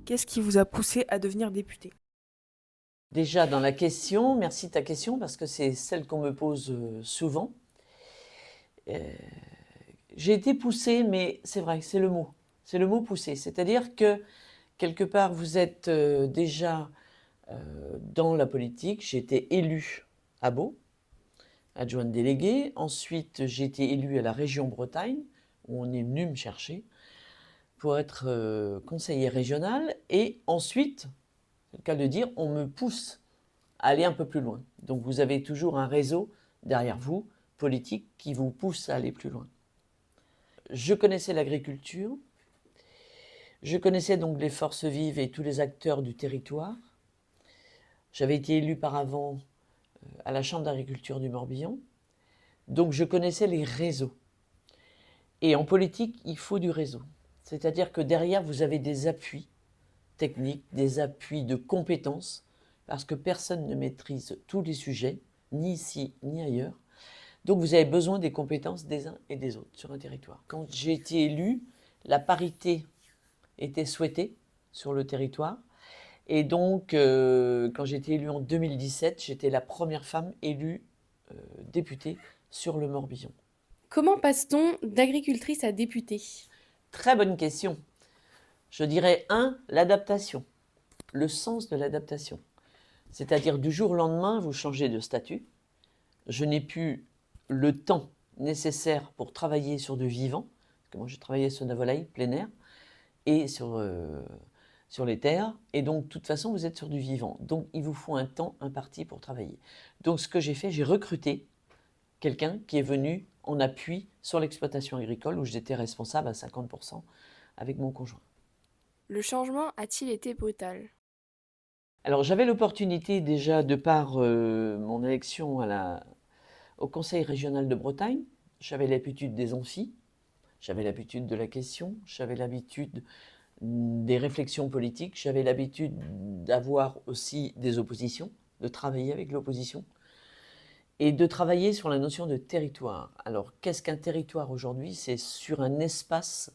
Qu'est-ce qui vous a poussé à devenir député? Déjà dans la question, merci de ta question parce que c'est celle qu'on me pose souvent. Euh, j'ai été poussée, mais c'est vrai, c'est le mot poussé. C'est-à-dire que quelque part vous êtes déjà dans la politique. J'ai été élue à Beau, adjointe déléguée. Ensuite, j'ai été élue à la région Bretagne, où on est venu me chercher pour être conseiller régional. Et ensuite, c'est le cas de dire, on me pousse à aller un peu plus loin. Donc vous avez toujours un réseau derrière vous, politique, qui vous pousse à aller plus loin. Je connaissais l'agriculture, je connaissais donc les forces vives et tous les acteurs du territoire. J'avais été élu par avant à la Chambre d'agriculture du Morbihan, donc je connaissais les réseaux. Et en politique, il faut du réseau. C'est-à-dire que derrière, vous avez des appuis techniques, des appuis de compétences, parce que personne ne maîtrise tous les sujets, ni ici, ni ailleurs. Donc vous avez besoin des compétences des uns et des autres sur un territoire. Quand j'ai été élu, la parité était souhaitée sur le territoire. Et donc, quand j'ai été élue en 2017, j'étais la première femme élue députée sur le Morbihan. Comment passe-t-on d'agricultrice à députée? Très bonne question. Je dirais l'adaptation, le sens de l'adaptation. C'est-à-dire du jour au lendemain, vous changez de statut. Je n'ai plus le temps nécessaire pour travailler sur du vivant, parce que moi j'ai travaillé sur la volaille plein air et sur les terres, et donc de toute façon vous êtes sur du vivant. Donc il vous faut un temps imparti pour travailler. Donc ce que j'ai fait, j'ai recruté quelqu'un qui est venu en appui sur l'exploitation agricole où j'étais responsable à 50% avec mon conjoint. Le changement a-t-il été brutal? Alors j'avais l'opportunité déjà de par mon élection au Conseil régional de Bretagne, j'avais l'habitude des amphis, j'avais l'habitude de la question, j'avais l'habitude des réflexions politiques, j'avais l'habitude d'avoir aussi des oppositions, de travailler avec l'opposition et de travailler sur la notion de territoire. Alors qu'est-ce qu'un territoire aujourd'hui? C'est sur un espace.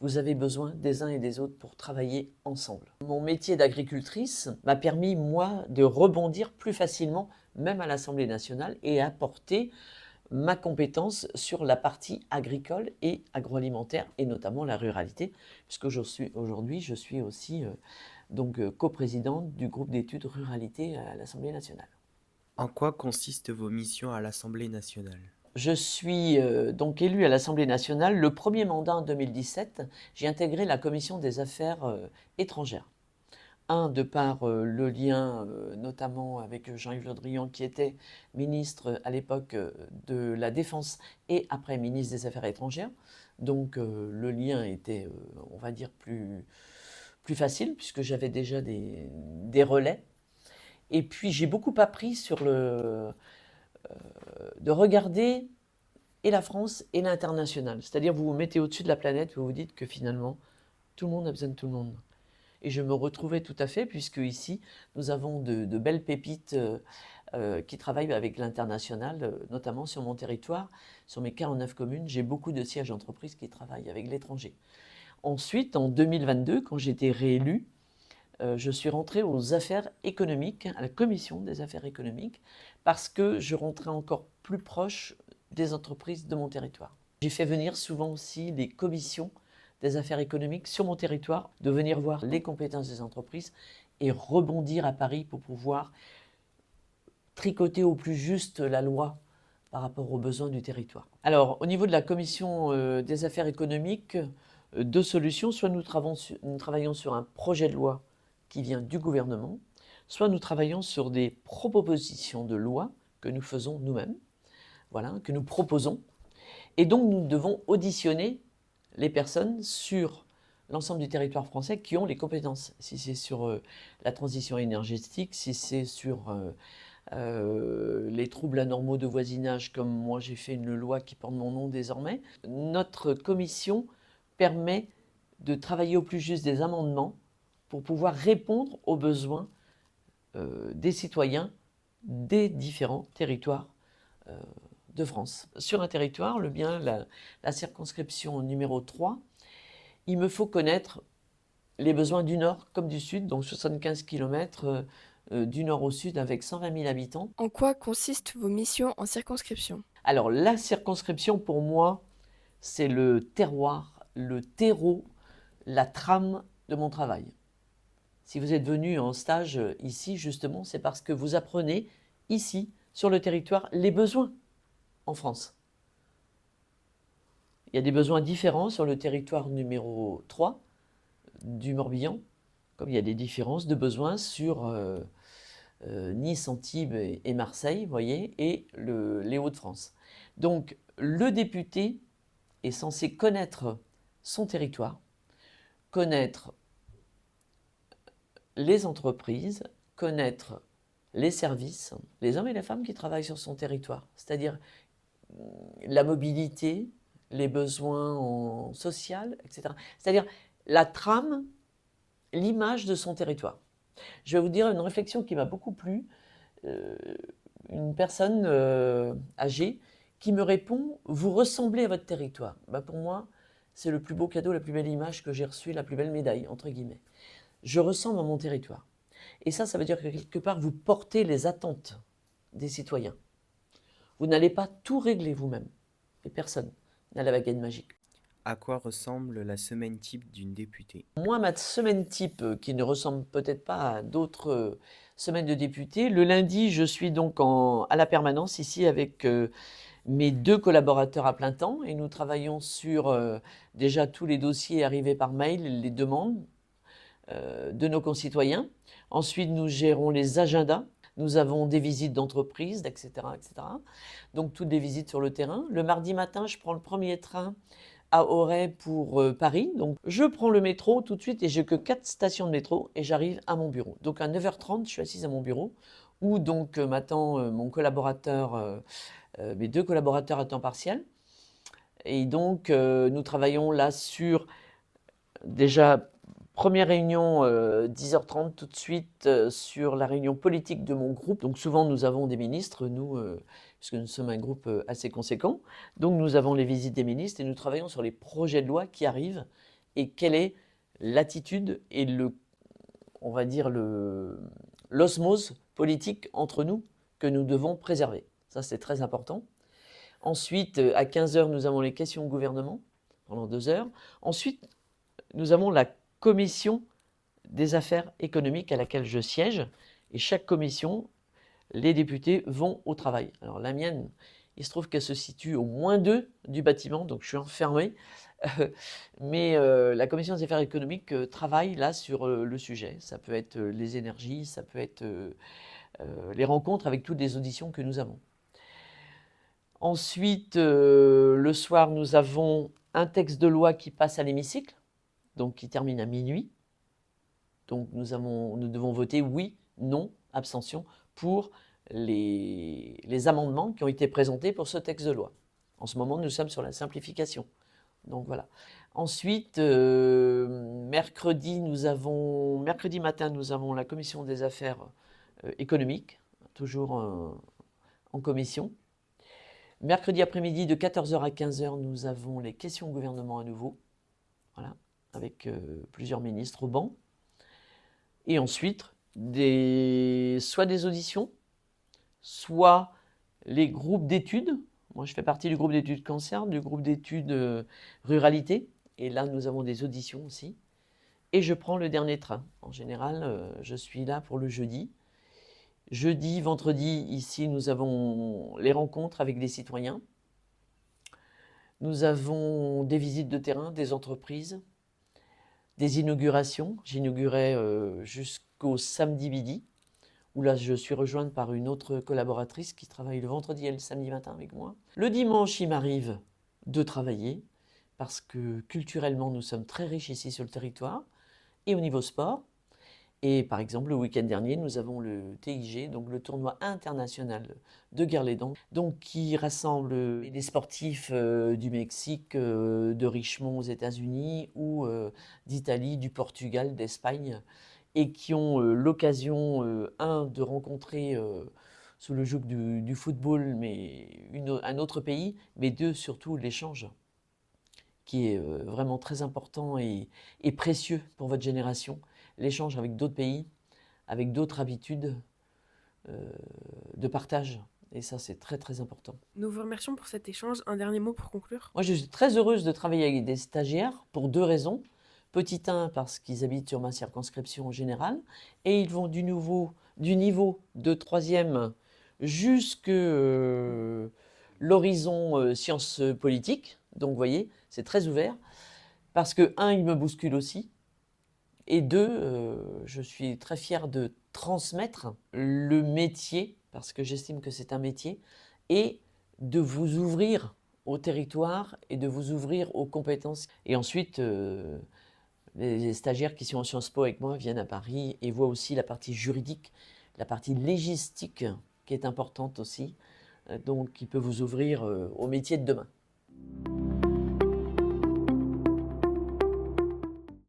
Vous avez besoin des uns et des autres pour travailler ensemble. Mon métier d'agricultrice m'a permis, moi, de rebondir plus facilement, même à l'Assemblée nationale, et apporter ma compétence sur la partie agricole et agroalimentaire, et notamment la ruralité, puisque aujourd'hui, je suis aussi coprésidente du groupe d'études ruralité à l'Assemblée nationale. En quoi consistent vos missions à l'Assemblée nationale? Je suis donc élue à l'Assemblée nationale. Le premier mandat en 2017, j'ai intégré la commission des affaires étrangères. De par le lien notamment avec Jean-Yves Le Drian qui était ministre à l'époque de la Défense et après ministre des Affaires étrangères. Donc le lien était, on va dire, plus facile puisque j'avais déjà des relais. Et puis j'ai beaucoup appris de regarder et la France et l'international. C'est-à-dire vous vous mettez au-dessus de la planète, vous vous dites que finalement tout le monde a besoin de tout le monde. Et je me retrouvais tout à fait, puisque ici, nous avons de belles pépites qui travaillent avec l'international, notamment sur mon territoire, sur mes 49 communes. J'ai beaucoup de sièges d'entreprises qui travaillent avec l'étranger. Ensuite, en 2022, quand j'ai été réélue, je suis rentrée aux affaires économiques, à la commission des affaires économiques, parce que je rentrais encore plus proche des entreprises de mon territoire. J'ai fait venir souvent aussi les commissions des affaires économiques sur mon territoire, de venir voir les compétences des entreprises et rebondir à Paris pour pouvoir tricoter au plus juste la loi par rapport aux besoins du territoire. Alors, au niveau de la commission des affaires économiques, deux solutions. Soit nous travaillons sur un projet de loi qui vient du gouvernement, soit nous travaillons sur des propositions de loi que nous faisons nous-mêmes, voilà, que nous proposons. Et donc, nous devons auditionner les personnes sur l'ensemble du territoire français qui ont les compétences. Si c'est sur la transition énergétique, si c'est sur les troubles anormaux de voisinage, comme moi j'ai fait une loi qui porte mon nom désormais. Notre commission permet de travailler au plus juste des amendements pour pouvoir répondre aux besoins des citoyens des différents territoires de France. Sur un territoire, la circonscription numéro 3, il me faut connaître les besoins du nord comme du sud, donc 75 km du nord au sud avec 120 000 habitants. En quoi consistent vos missions en circonscription? Alors la circonscription pour moi, c'est le terroir, le terreau, la trame de mon travail. Si vous êtes venu en stage ici, justement, c'est parce que vous apprenez ici, sur le territoire, les besoins en France. Il y a des besoins différents sur le territoire numéro 3 du Morbihan, comme il y a des différences de besoins sur Nice, Antibes et Marseille, vous voyez, et les Hauts-de-France. Donc, le député est censé connaître son territoire, connaître les entreprises, connaître les services, les hommes et les femmes qui travaillent sur son territoire, c'est-à-dire la mobilité, les besoins en social, etc. C'est-à-dire la trame, l'image de son territoire. Je vais vous dire une réflexion qui m'a beaucoup plu. Une personne âgée qui me répond « Vous ressemblez à votre territoire ». Pour moi, c'est le plus beau cadeau, la plus belle image que j'ai reçue, la plus belle médaille, entre guillemets. Je ressemble à mon territoire. Et ça veut dire que quelque part, vous portez les attentes des citoyens. Vous n'allez pas tout régler vous-même. Et personne n'a la baguette magique. À quoi ressemble la semaine type d'une députée? Moi, ma semaine type, qui ne ressemble peut-être pas à d'autres semaines de députés, le lundi, je suis donc à la permanence ici avec mes 2 collaborateurs à plein temps et nous travaillons sur déjà tous les dossiers arrivés par mail, les demandes de nos concitoyens. Ensuite, nous gérons les agendas. Nous avons des visites d'entreprise, etc., etc. Donc, toutes les visites sur le terrain. Le mardi matin, je prends le premier train à Auray pour Paris. Donc, je prends le métro tout de suite et j'ai que 4 stations de métro et j'arrive à mon bureau. Donc, à 9h30, je suis assise à mon bureau où donc m'attend mon collaborateur, mes 2 collaborateurs à temps partiel. Et donc, nous travaillons là sur déjà première réunion 10h30 tout de suite sur la réunion politique de mon groupe. Donc souvent nous avons des ministres, nous, puisque nous sommes un groupe assez conséquent. Donc nous avons les visites des ministres et nous travaillons sur les projets de loi qui arrivent et quelle est l'attitude et on va dire l'osmose politique entre nous que nous devons préserver. Ça c'est très important. Ensuite, à 15h, nous avons les questions au gouvernement pendant 2 heures. Ensuite, nous avons la commission des affaires économiques à laquelle je siège. Et chaque commission, les députés vont au travail. Alors la mienne, il se trouve qu'elle se situe au -2 du bâtiment, donc je suis enfermé. Mais la commission des affaires économiques travaille là sur le sujet. Ça peut être les énergies, ça peut être les rencontres avec toutes les auditions que nous avons. Ensuite, le soir, nous avons un texte de loi qui passe à l'hémicycle, donc qui termine à minuit. Donc nous devons voter oui, non, abstention pour les amendements qui ont été présentés pour ce texte de loi. En ce moment, nous sommes sur la simplification. Donc voilà. Ensuite, mercredi matin, nous avons la commission des affaires économiques, toujours en commission. Mercredi après-midi, de 14h à 15h, nous avons les questions au gouvernement à nouveau, voilà, avec plusieurs ministres au banc. Et ensuite, soit des auditions, soit les groupes d'études. Moi, je fais partie du groupe d'études cancer, du groupe d'études ruralité. Et là, nous avons des auditions aussi. Et je prends le dernier train. En général, je suis là pour le jeudi. Jeudi, vendredi, ici, nous avons les rencontres avec les citoyens. Nous avons des visites de terrain, des entreprises, des inaugurations. J'inaugurais jusqu'au samedi midi, où là, je suis rejointe par une autre collaboratrice qui travaille le vendredi et le samedi matin avec moi. Le dimanche, il m'arrive de travailler, parce que culturellement, nous sommes très riches ici sur le territoire, et au niveau sport. Et par exemple, le week-end dernier, nous avons le TIG, donc le tournoi international de Guerlédan, donc qui rassemble des sportifs du Mexique, de Richmond aux États-Unis, ou d'Italie, du Portugal, d'Espagne, et qui ont l'occasion, de rencontrer sous le joug du football, mais un autre pays, mais 2, surtout l'échange. qui est vraiment très important et précieux pour votre génération. L'échange avec d'autres pays, avec d'autres habitudes de partage. Et ça, c'est très, très important. Nous vous remercions pour cet échange. Un dernier mot pour conclure. Moi, je suis très heureuse de travailler avec des stagiaires pour 2 raisons. Petit 1, parce qu'ils habitent sur ma circonscription générale, et ils vont du niveau de 3e jusque l'horizon sciences politiques. Donc, vous voyez, c'est très ouvert. Parce que, 1, ils me bousculent aussi. Et 2, je suis très fière de transmettre le métier, parce que j'estime que c'est un métier, et de vous ouvrir au territoire et de vous ouvrir aux compétences. Et ensuite, les stagiaires qui sont en Sciences Po avec moi viennent à Paris et voient aussi la partie juridique, la partie légistique qui est importante aussi, donc qui peut vous ouvrir au métier de demain.